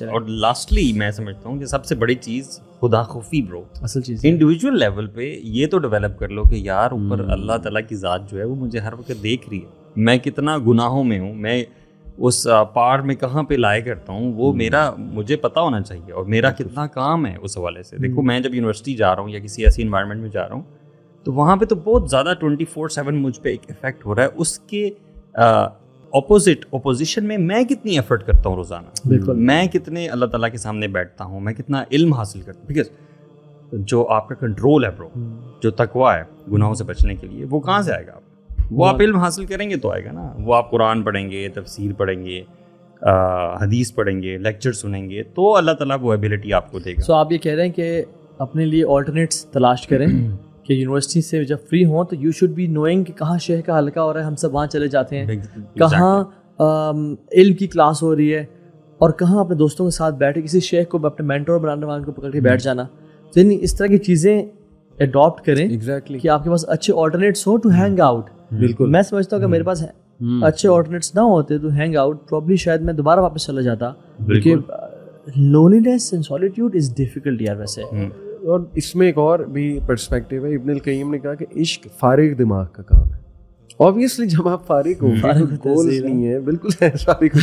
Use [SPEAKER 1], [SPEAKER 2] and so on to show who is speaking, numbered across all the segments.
[SPEAKER 1] اور لاسٹلی میں سمجھتا ہوں کہ سب سے بڑی چیز خدا خوفی برو،
[SPEAKER 2] اصل چیز
[SPEAKER 1] انڈیویجول لیول پہ یہ تو ڈیولپ کر لو کہ یار اوپر اللہ تعالیٰ کی ذات جو ہے وہ مجھے ہر وقت دیکھ رہی ہے، میں کتنا گناہوں میں ہوں، میں اس پار میں کہاں پہ لائے کرتا ہوں، وہ میرا مجھے پتہ ہونا چاہیے، اور میرا کتنا کام ہے اس حوالے سے. دیکھو میں جب یونیورسٹی جا رہا ہوں یا کسی ایسی انوائرمنٹ میں جا رہا ہوں تو وہاں پہ تو بہت زیادہ 24/7 مجھ پہ ایک افیکٹ ہو رہا ہے. اس کے اپوزیشن میں میں کتنی ایفرٹ کرتا ہوں روزانہ، بالکل میں کتنے اللہ تعالیٰ کے سامنے بیٹھتا ہوں، میں کتنا علم حاصل کرتا ہوں. بیکاز جو آپ کا کنٹرول ہے برو، جو تقویٰ ہے گناہوں سے بچنے کے لیے، وہ کہاں سے آئے گا؟ وہ آپ علم حاصل کریں گے تو آئے گا نا. وہ آپ قرآن پڑھیں گے، تفسیر پڑھیں گے، حدیث پڑھیں گے، لیکچر سنیں گے، تو اللہ تعالیٰ وہ ایبلٹی آپ کو دے گا.
[SPEAKER 2] سو آپ یہ کہہ رہے ہیں کہ اپنے لیے آلٹرنیٹس تلاش کریں کہ یونیورسٹی سے جب فری ہوں تو یو شوڈ بی نوئنگ کہ کہاں شیخ کا حلقہ ہو رہا ہے، ہم سب وہاں چلے جاتے ہیں، کہاں علم کی کلاس ہو رہی ہے، اور کہاں اپنے دوستوں کے ساتھ بیٹھے کسی شیخ کو اپنے مینٹور بنانے والے کو پکڑ کے بیٹھ جانا. یعنی اس طرح کی چیزیں اڈاپٹ کریں کہ آپ کے پاس اچھے آلٹرنیٹس ہو ٹو ہینگ آؤٹ. بالکل میں سمجھتا ہوں کہ میرے پاس اچھے آلٹرنیٹس نہ ہوتے تو ہینگ آؤٹ پرابلی شاید میں دوبارہ واپس چلا جاتا، کیونکہ لونلینس اینڈ سولیٹیوڈ از ڈیفیکلٹ یار. ویسے
[SPEAKER 3] اور اس میں ایک اور بھی پرسپیکٹیو ہے. ابن القیم نے کہا کہ عشق فارغ دماغ کا کام ہے. آبویسلی جب آپ فارغ ہو، گولز نہیں ہے، بالکل فارغ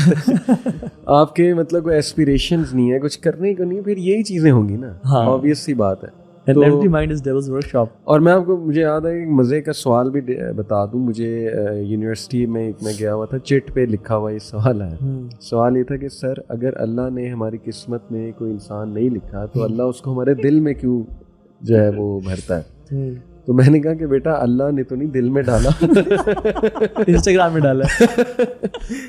[SPEAKER 3] آپ کے مطلب کوئی ایسپیریشنز نہیں ہے، کچھ کرنے کو نہیں، پھر یہی چیزیں ہوں گی نا، آبویس سی بات ہے. اور میں آپ کو، مجھے یاد ہے ایک مزے کا سوال بھی بتا دوں. مجھے یونیورسٹی میں میں گیا ہوا تھا، چٹ پہ لکھا ہوا یہ سوال ہے. سوال یہ تھا کہ سر اگر اللہ نے ہماری قسمت میں کوئی انسان نہیں لکھا تو اللہ اس کو ہمارے دل میں کیوں جو ہے وہ بھرتا ہے؟ تو میں نے کہا کہ بیٹا اللہ نے تو نہیں دل میں ڈالا،
[SPEAKER 2] انسٹاگرام میں ڈالا.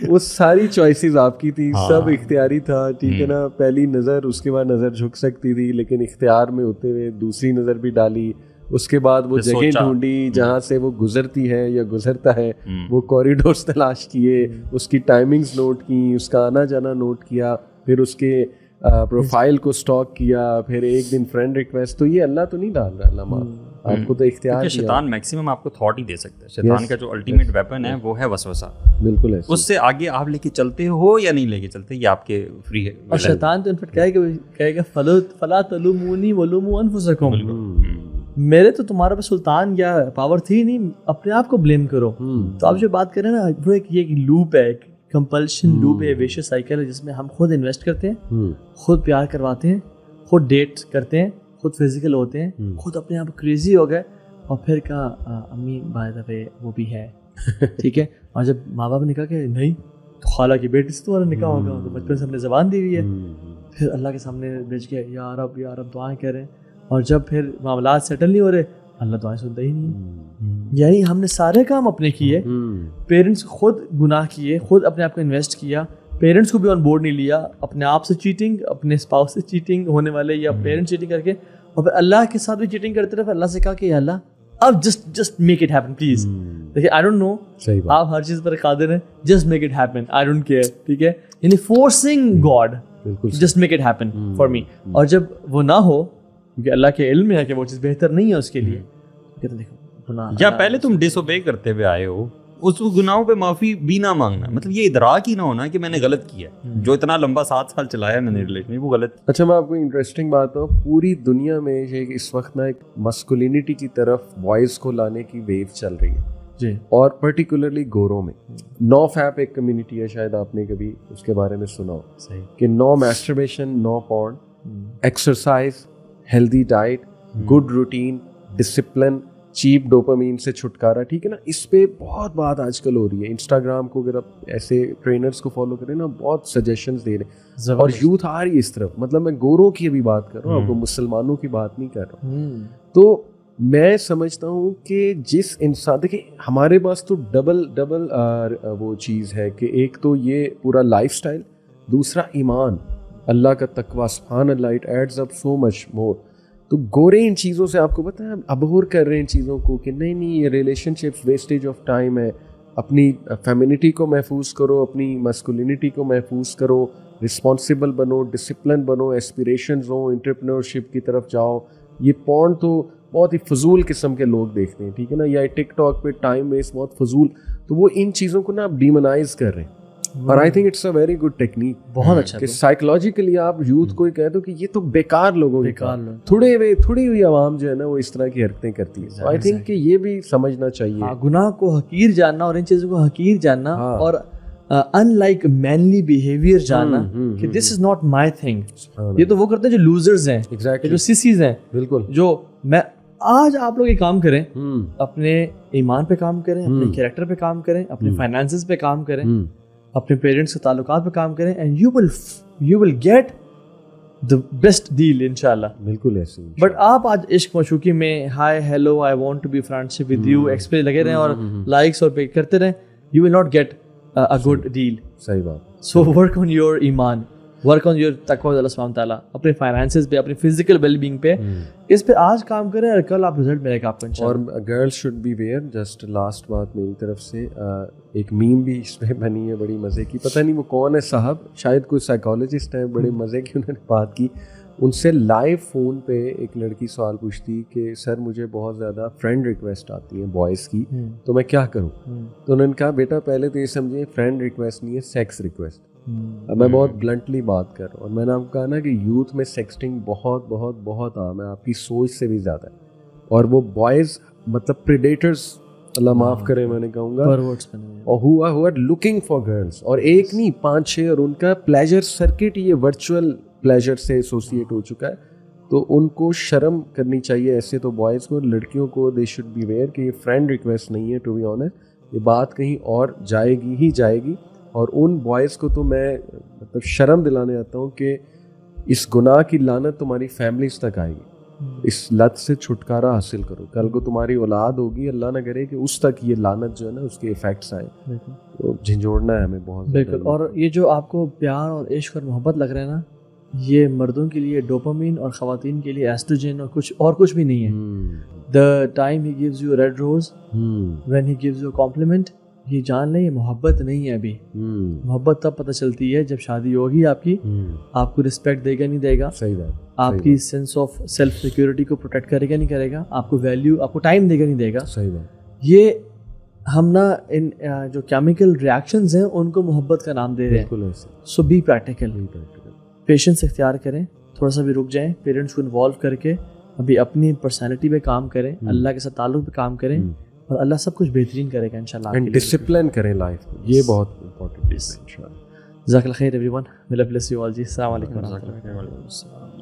[SPEAKER 3] وہ ساری چوائسیز آپ کی تھی، سب اختیاری تھا، ٹھیک ہے نا. پہلی نظر، اس کے بعد نظر جھک سکتی تھی، لیکن اختیار میں ہوتے ہوئے دوسری نظر بھی ڈالی. اس کے بعد وہ جگہ ڈھونڈی جہاں سے وہ گزرتی ہے یا گزرتا ہے، وہ کوریڈورس تلاش کیے، اس کی ٹائمنگز نوٹ کی، اس کا آنا جانا نوٹ کیا، پھر اس کے پروفائل کو سٹاک کیا، پھر ایک دن فرینڈ ریکویسٹ. تو یہ اللہ تو نہیں ڈال رہا، اللہ آپ کو تو اختیار.
[SPEAKER 1] شیطان میکسیمم آپ کو تھاٹ ہی دے سکتا ہے. شیطان کا جو الٹیمیٹ ویپن ہے وہ ہے وسوسہ.
[SPEAKER 3] بالکل ہے.
[SPEAKER 1] اس سے آگے آپ لے کے چلتے ہو یا نہیں لے کے چلتے، یہ آپ کے فری ہے.
[SPEAKER 2] اور شیطان تو انفیکٹ کہے گا فلا تلومونی ولوموا انفسکم، میرے تو تمہارے پہ سلطان یا پاور تھی نہیں، اپنے آپ کو بلیم کرو. تو آپ جو بات کریں نا، یہ ایک لوپ ہے، ایک کمپلشن لوپ ہے، ویشیس سائیکل ہے، جس میں ہم خود انویسٹ کرتے ہیں، خود پیار کرواتے ہیں، خود ڈیٹ کرتے ہیں، خود فزیکل ہوتے ہیں، خود اپنے آپ کریزی ہو گئے، اور پھر کہا امی بائی دا وے وہ بھی ہے، ٹھیک ہے. اور جب ماں باپ نے کہا کہ نہیں تو خالہ کی بیٹی سے تمہارا نکاح ہوگا، تو بچپن سے ہم نے زبان دی ہوئی ہے، پھر اللہ کے سامنے بیچ کے یا رب دعائیں کر رہے ہیں. اور جب پھر معاملات سیٹل نہیں ہو رہے، اللہ دعائیں سنتا ہی نہیں ہے. یعنی ہم نے سارے کام اپنے کیے، پیرنٹس خود گناہ کیے، خود اپنے آپ کو انویسٹ کیا، پیرنٹس کو بھی آن بورڈ نہیں لیا، اپنے آپ سے چیٹنگ، اپنے اسپاؤس سے چیٹنگ ہونے والے، یا پیرنٹس چیٹنگ کر کے، اور پھر اللہ کے ساتھ بھی چیٹنگ کرتے رہے. پھر اللہ سے کہا کہ یا اللہ اب just make it happen please. دیکھیے آئی ڈونٹ نو، آپ ہر چیز پر قادر ہیں، just make it happen, I don't care, ٹھیک ہے. یعنی forcing God just make it happen for me. اور جب وہ نہ ہو، کیونکہ اللہ کے علم میں ہے کہ وہ چیز بہتر نہیں ہے اس کے لیے، کہتے دیکھو
[SPEAKER 1] یا پہلے تم ڈس اوبے کرتے ہوئے آئے ہو، اس گناہوں پہ معافی بھی نہ مانگنا، مطلب یہ ادراک ہی نہ ہونا کہ میں نے غلط کیا ہے. جو اتنا لمبا 7 سال چلایا میں نے ریلیشن، وہ غلط.
[SPEAKER 3] اچھا میں آپ کو انٹرسٹنگ بات ہوں، پوری دنیا میں اس وقت نا ایک مسکولینٹی کی طرف وائز کو لانے کی ویو چل رہی ہے
[SPEAKER 2] جی،
[SPEAKER 3] اور پرٹیکولرلی گوروں میں. نو فیپ ایک کمیونٹی ہے، شاید آپ نے کبھی اس کے بارے میں سنا ہو.
[SPEAKER 2] صحیح
[SPEAKER 3] کہ no masturbation, no porn, exercise, healthy diet, good routine, discipline, cheap dopamine سے چھٹکارا، ٹھیک ہے نا. اس پہ بہت بات آج کل ہو رہی ہے. انسٹاگرام کو اگر آپ ایسے ٹرینرز کو فالو کریں نا، بہت سجیشنز دے رہے ہیں، اور یوتھ آ رہی ہے اس طرف. مطلب میں گوروں کی بھی بات کر رہا ہوں، آپ کو مسلمانوں کی بات نہیں کر رہا ہوں. تو میں سمجھتا ہوں کہ جس انسان، دیکھیں ہمارے پاس تو ڈبل وہ چیز ہے کہ ایک تو یہ پورا لائف سٹائل، دوسرا ایمان، اللہ کا تقویٰ. سبحان اللہ، اٹ ایڈز اپ سو مچ مور. تو گورے ان چیزوں سے، آپ کو پتہ ہے، ابہور کر رہے ہیں ان چیزوں کو کہ نہیں یہ relation ship wastage of time ہے. اپنی فیمینٹی کو محفوظ کرو، اپنی مسکولینٹی کو محفوظ کرو، رسپانسبل بنو، ڈسپلن بنو، ایسپیریشنز ہوں، انٹرپرینورشپ کی طرف جاؤ. یہ پورن تو بہت ہی فضول قسم کے لوگ دیکھتے ہیں، ٹھیک ہے نا، یا ٹک ٹاک پہ ٹائم ویسٹ بہت فضول. تو وہ ان چیزوں کو نا آپ ڈیمونائز کر رہے ہیں. اور I think it's a very good technique,
[SPEAKER 2] بہت اچھا
[SPEAKER 3] کہ سائیکولوجیکلی آپ یوتھ کو کہہ دو کہ یہ تو بیکار لوگوں کی تھوڑی ہوئی عوام جو ہے نا وہ اس طرح کی حرکتیں کرتی ہے. آئی تھنک کہ یہ بھی سمجھنا چاہیے,
[SPEAKER 2] گناہ کو حقیر جاننا اور ان چیزوں کو حقیر جاننا, اور ان لائک مینلی بیہیویئر جاننا کہ دس از ناٹ مائی تھنگ. یہ تو وہ کرتے ہیں جو لوزرز ہیں, جو سیسیز ہیں. بالکل. جو میں آج آپ لوگ یہ کام کریں, اپنے ایمان پہ کام کریں, اپنے کیریکٹر پہ کام کریں, اپنے فائنانسز پہ کام کریں, اپنے پیرنٹس کے تعلقات پہ کام کریں, and you will get the best deal انشاءاللہ.
[SPEAKER 3] بالکل ایسے.
[SPEAKER 2] بٹ آپ آج عشق مشوقی میں hi hello I want to be friendship with you express لگے رہیں اور لائکس اور پے کرتے رہیں, you will not get a good deal.
[SPEAKER 3] صحیح بات.
[SPEAKER 2] So work on your ایمان, ورک آن یور تقوی اللہ سبحانہ تعالیٰ, اپنے فائنانسز پہ, اپنی فزیکل ویل بینگ پہ, اس پہ آج کام کریں اور کل آپ رزلٹ ملے گا آپ کو.
[SPEAKER 3] اور girls should beware. Just last بات میری طرف سے, ایک میم بھی اس میں بنی ہے بڑی مزے کی, پتہ نہیں وہ کون ہے صاحب, شاید کوئی سائیکالوجسٹ ہے, بڑے مزے کی انہوں نے بات کی. ان سے لائیو فون پہ ایک لڑکی سوال پوچھتی کہ سر مجھے بہت زیادہ فرینڈ ریکویسٹ آتی ہیں بوائز کی, تو میں کیا کروں. تو انہوں نے کہا بیٹا پہلے تو یہ سمجھیں فرینڈ ریکویسٹ نہیں ہے, سیکس ریکویسٹ. اب میں بہت بلنٹلی بات کر رہا ہوں, اور میں نے آپ کو کہا نا کہ یوتھ میں سیکسٹنگ بہت بہت بہت عام ہے, آپ کی سوچ سے بھی زیادہ ہے. اور وہ بوائز مطلب پریڈیٹرز, اللہ معاف کرے میں نے کہوں گا, اور who are looking for girls, اور ایک نہیں 5-6, اور ان کا پلیجر سرکٹ یہ ورچوئل پلیجر سے ایسوسیٹ ہو چکا ہے. تو ان کو شرم کرنی چاہیے ایسے تو بوائز کو. لڑکیوں کو دے شوڈ بی ویئر کہ یہ فرینڈ ریکویسٹ نہیں ہے. ٹو بی آنیسٹ یہ بات کہیں اور جائے گی ہی جائے گی. اور ان بوائز کو تو میں مطلب شرم دلانے آتا ہوں کہ اس گناہ کی لعنت تمہاری فیملیز تک آئے گی. اس لت سے چھٹکارا حاصل کرو, کل کو تمہاری اولاد ہوگی, اللہ نہ کرے کہ اس تک یہ لعنت جو ہے نا اس کے ایفیکٹس آئیں. تو جھنجھوڑنا ہے ہمیں بہت.
[SPEAKER 2] بالکل. اور یہ جو آپ کو پیار اور عشق اور محبت لگ رہا ہے نا, یہ مردوں کے لیے ڈوپامین اور خواتین کے لیے ایسٹروجن اور کچھ بھی نہیں ہے. The time he gives you red rose, when he gives you compliment, یہ جان لیں یہ محبت نہیں ہے ابھی. محبت تب پتہ چلتی ہے جب شادی ہوگی آپ کی, آپ کو رسپیکٹ دے گا نہیں دے گا,
[SPEAKER 3] صحیح بات,
[SPEAKER 2] آپ کی سینس آف سیلف سیکورٹی کو پروٹیکٹ کرے گا نہیں کرے گا, آپ کو ویلیو, آپ کو ٹائم دے گا نہیں دے گا.
[SPEAKER 3] صحیح بات.
[SPEAKER 2] یہ ہم نا ان جو کیمیکل ریاکشنز ہیں ان کو محبت کا نام دے رہے ہیں. سو بی پریکٹیکل, پیشنس اختیار کریں, تھوڑا سا بھی رک جائیں, پیرنٹس کو انوالو کر کے ابھی اپنی پرسنالٹی پہ کام کریں, اللہ کے ساتھ تعلق پہ کام کریں, اور اللہ سب کچھ بہترین کرے گا انشاءاللہ.
[SPEAKER 3] اینڈ ڈسپلن کریں لائف میں, یہ بہت امپورٹنٹ ہے انشاءاللہ.
[SPEAKER 2] جزاک اللہ خیر every one, may Allah bless you all جی. السلام علیکم.